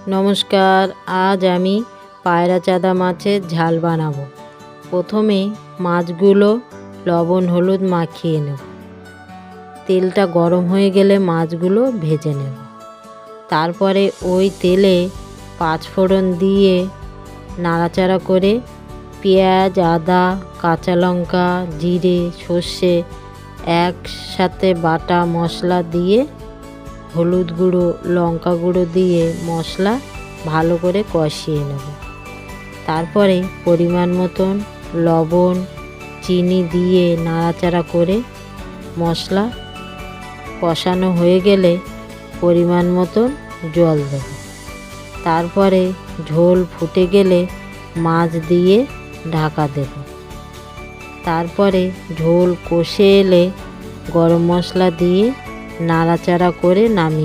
নমস্কার, আজ আমি পায়রা চাদা মাছের ঝাল বানাবো। প্রথমে মাছগুলো লবণ হলুদ মাখিয়ে নেব। তেলটা গরম হয়ে গেলে মাছগুলো ভেজে নেব। তারপরে ওই তেলে পাঁচফোড়ন দিয়ে নাড়াচাড়া করে পেঁয়াজ আদা কাঁচা লঙ্কা জিরে সর্ষে একসাথে বাটা মশলা দিয়ে হলুদ গুঁড়ো লঙ্কা গুঁড়ো দিয়ে মশলা ভালো করে কষিয়ে নেব। তারপরে পরিমাণ মতন লবণ চিনি দিয়ে নাড়াচাড়া করে মশলা কষানো হয়ে গেলে পরিমাণ মতন জল দেব। তারপরে ঝোল ফুটে গেলে মাছ দিয়ে ঢাকা দেব। তারপরে ঝোল কষে এলে গরম মশলা দিয়ে নাড়াচাড়া করে নামিয়ে